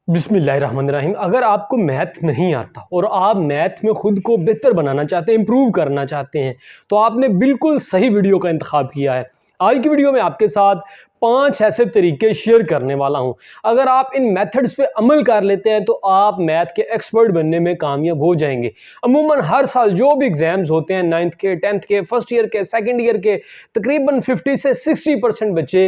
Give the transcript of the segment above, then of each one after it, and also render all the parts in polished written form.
बिस्मिल्लाहिर्रहमानिर्रहीम। अगर आपको मैथ नहीं आता और आप मैथ में खुद को बेहतर बनाना चाहते हैं, इंप्रूव करना चाहते हैं, तो आपने बिल्कुल सही वीडियो का इंतखाब किया है। आज की वीडियो में आपके साथ 5 ऐसे तरीके शेयर करने वाला हूं। अगर आप इन मेथड्स पे अमल कर लेते हैं तो आप मैथ के एक्सपर्ट बनने में कामयाब हो जाएंगे। अमूमन हर साल जो भी एग्जाम्स होते हैं 9th के, 10th के, फर्स्ट ईयर के, सेकंड ईयर के, तकरीबन 50 से 60% बच्चे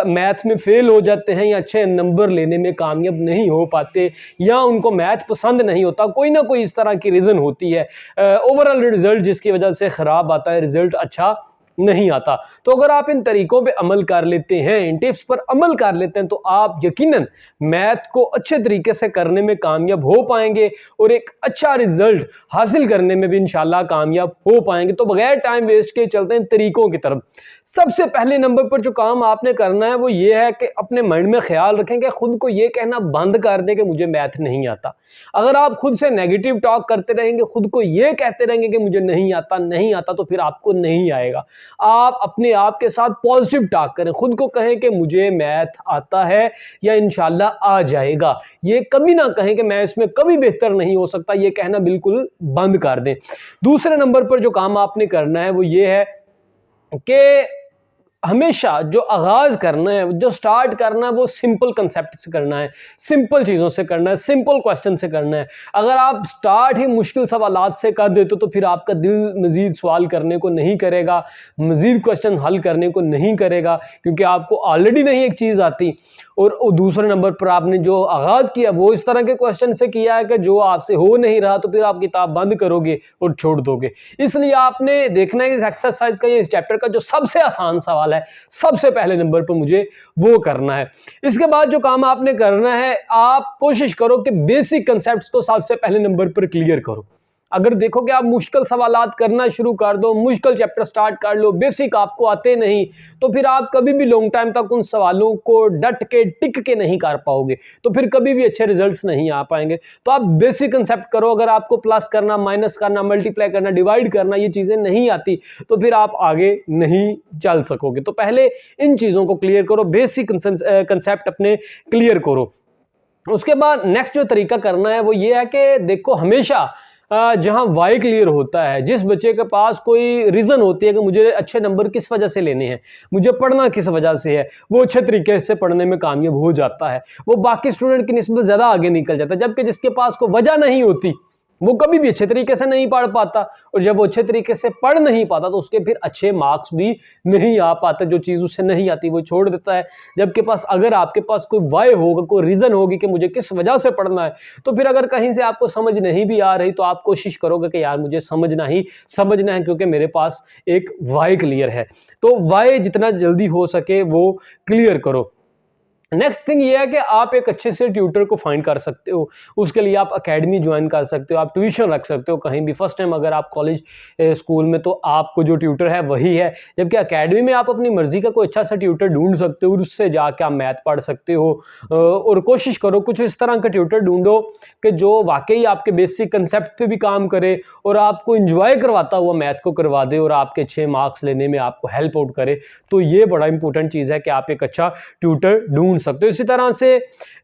मैथ में फेल हो जाते हैं या अच्छे नंबर लेने में कामयाब नहीं हो पाते या उनको मैथ पसंद नहीं होता। कोई ना कोई इस तरह की रीज़न होती है। ओवरऑल रिजल्ट जिसकी वजह से ख़राब आता है, रिजल्ट अच्छा नहीं आता। तो अगर आप इन तरीकों पे अमल कर लेते हैं, इन टिप्स पर अमल कर लेते हैं, तो आप यकीनन मैथ को अच्छे तरीके से करने में कामयाब हो पाएंगे और एक अच्छा रिजल्ट हासिल करने में भी इंशाल्लाह कामयाब हो पाएंगे। तो बगैर टाइम वेस्ट के चलते हैं तरीकों की तरफ। सबसे पहले नंबर पर जो काम आपने करना है वो ये है कि अपने माइंड में ख्याल रखें कि खुद को ये कहना बंद कर दें कि मुझे मैथ नहीं आता। अगर आप खुद से नेगेटिव टॉक करते रहेंगे, खुद को ये कहते रहेंगे कि मुझे नहीं आता नहीं आता, तो फिर आपको नहीं आएगा। आप अपने आप के साथ पॉजिटिव टॉक करें, खुद को कहें कि मुझे मैथ आता है या इंशाल्लाह आ जाएगा। ये कभी ना कहें कि मैं इसमें कभी बेहतर नहीं हो सकता, ये कहना बिल्कुल बंद कर दें। दूसरे नंबर पर जो काम आपने करना है वो ये है कि हमेशा जो आगाज करना है, जो स्टार्ट करना है, वो सिंपल कंसेप्ट से करना है, सिंपल चीज़ों से करना है, सिंपल क्वेश्चन से करना है। अगर आप स्टार्ट ही मुश्किल सवालात से कर देते तो फिर आपका दिल मज़ीद सवाल करने को नहीं करेगा, मज़ीद क्वेश्चन हल करने को नहीं करेगा, क्योंकि आपको ऑलरेडी नहीं एक चीज़ आती। और दूसरे नंबर पर आपने जो आगाज़ किया वो इस तरह के क्वेश्चन से किया है कि जो आपसे हो नहीं रहा, तो फिर आप किताब बंद करोगे और छोड़ दोगे। इसलिए आपने देखना है इस एक्सरसाइज का, इस चैप्टर का जो सबसे आसान सवाल है, सबसे पहले नंबर पर मुझे वो करना है। इसके बाद जो काम आपने करना है, आप कोशिश करो कि बेसिक कंसेप्ट्स को सबसे पहले नंबर पर क्लियर करो। अगर देखो कि आप मुश्किल सवालात करना शुरू कर दो, मुश्किल चैप्टर स्टार्ट कर लो, बेसिक आपको आते नहीं, तो फिर आप कभी भी लॉन्ग टाइम तक उन सवालों को डट के टिक के नहीं कर पाओगे, तो फिर कभी भी अच्छे रिजल्ट्स नहीं आ पाएंगे। तो आप बेसिक कंसेप्ट करो। अगर आपको प्लस करना, माइनस करना, मल्टीप्लाई करना, डिवाइड करना ये चीज़ें नहीं आती, तो फिर आप आगे नहीं चल सकोगे। तो पहले इन चीज़ों को क्लियर करो, बेसिक कंसेप्ट अपने क्लियर करो। उसके बाद नेक्स्ट जो तरीका करना है वो ये है कि देखो, हमेशा जहां वाई क्लियर होता है, जिस बच्चे के पास कोई रीज़न होती है कि मुझे अच्छे नंबर किस वजह से लेने हैं, मुझे पढ़ना किस वजह से है, वो अच्छे तरीके से पढ़ने में कामयाब हो जाता है, वो बाकी स्टूडेंट की निस्बत ज़्यादा आगे निकल जाता है। जबकि जिसके पास कोई वजह नहीं होती वो कभी भी अच्छे तरीके से नहीं पढ़ पाता, और जब वो अच्छे तरीके से पढ़ नहीं पाता तो उसके फिर अच्छे मार्क्स भी नहीं आ पाते। जो चीज़ उसे नहीं आती वो छोड़ देता है। जबकि अगर आपके पास कोई वाई होगा, कोई रीज़न होगी कि मुझे किस वजह से पढ़ना है, तो फिर अगर कहीं से आपको समझ नहीं भी आ रही तो आप कोशिश करोगे कि यार मुझे समझना है, क्योंकि मेरे पास एक वाई क्लियर है। तो वाई जितना जल्दी हो सके वो क्लियर करो। नेक्स्ट थिंग ये है कि आप एक अच्छे से ट्यूटर को फाइंड कर सकते हो। उसके लिए आप एकेडमी ज्वाइन कर सकते हो, आप ट्यूशन रख सकते हो कहीं भी। फर्स्ट टाइम अगर आप कॉलेज स्कूल में, तो आपको जो ट्यूटर है वही है, जबकि एकेडमी में आप अपनी मर्जी का कोई अच्छा सा ट्यूटर ढूंढ सकते हो और उससे जाके आप मैथ पढ़ सकते हो। और कोशिश करो कुछ इस तरह का ट्यूटर ढूंढो कि जो वाकई आपके बेसिक कंसेप्ट पे भी काम करे और आपको इंजॉय करवाता हुआ मैथ को करवा दे और आपके अच्छे मार्क्स लेने में आपको हेल्प आउट करे। तो ये बड़ा इंपॉर्टेंट चीज़ है कि आप एक अच्छा ट्यूटर ढूंढ सकते हो। इसी तरह से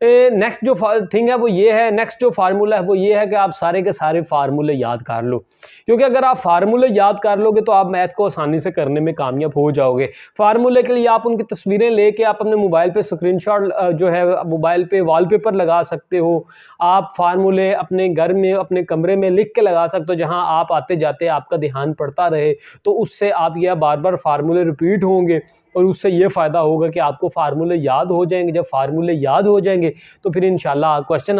नेक्स्ट जो थिंग है वो ये है, नेक्स्ट जो फार्मूला है वो ये है कि आप सारे के सारे फार्मूले याद कर लो, क्योंकि अगर आप फार्मूले याद कर लोगे तो आप मैथ को आसानी से करने में कामयाब हो जाओगे। फार्मूले के लिए आप उनकी तस्वीरें लेके आप अपने मोबाइल पे स्क्रीनशॉट जो है मोबाइल पे वॉलपेपर लगा सकते हो। आप फार्मूले अपने घर में, अपने कमरे में लिख के लगा सकते हो, जहां आप आते जाते आपका ध्यान पड़ता रहे। तो उससे आप यह बार बार फार्मूले रिपीट होंगे और उससे ये फ़ायदा होगा कि आपको फार्मूले याद हो जाएंगे। जब फार्मूले याद हो जाएंगे तो फिर इंशाल्लाह क्वेश्चन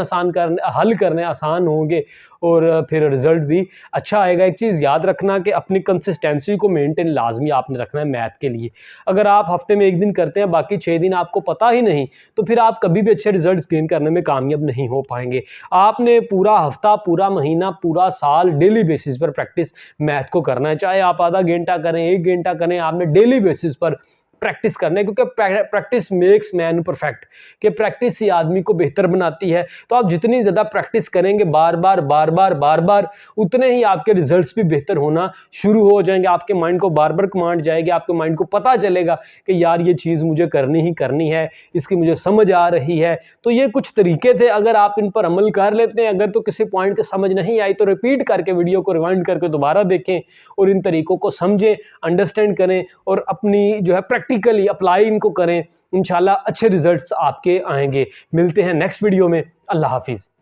हल करने आसान होंगे और फिर रिजल्ट भी अच्छा आएगा। एक चीज़ याद रखना कि अपनी कंसिस्टेंसी को मेंटेन लाजमी आपने रखना है मैथ के लिए। अगर आप हफ्ते में 1 दिन करते हैं, बाकी 6 दिन आपको पता ही नहीं, तो फिर आप कभी भी अच्छे रिजल्ट गेन करने में कामयाब नहीं हो पाएंगे। आपने पूरा हफ्ता, पूरा महीना, पूरा साल डेली बेसिस पर प्रैक्टिस मैथ को करना है। चाहे आप आधा घंटा करें, 1 घंटा करें, आपने डेली बेसिस पर प्रैक्टिस करना है, क्योंकि प्रैक्टिस मेक्स मैन परफेक्ट, कि प्रैक्टिस ही आदमी को बेहतर बनाती है। तो आप जितनी ज़्यादा प्रैक्टिस करेंगे बार बार, उतने ही आपके रिजल्ट्स भी बेहतर होना शुरू हो जाएंगे। आपके माइंड को बार बार कमांड जाएगी, आपके माइंड को पता चलेगा कि यार ये चीज़ मुझे करनी ही करनी है, इसकी मुझे समझ आ रही है। तो ये कुछ तरीके थे, अगर आप इन पर अमल कर लेते हैं, अगर तो किसी पॉइंट की समझ नहीं आई तो रिपीट करके वीडियो को रिवाइंड करके दोबारा देखें और इन तरीकों को समझें, अंडरस्टैंड करें और अपनी जो है प्रैक्टिकली अप्लाई इनको करें। इंशाल्लाह अच्छे रिजल्ट्स आपके आएंगे। मिलते हैं नेक्स्ट वीडियो में। अल्लाह हाफिज़।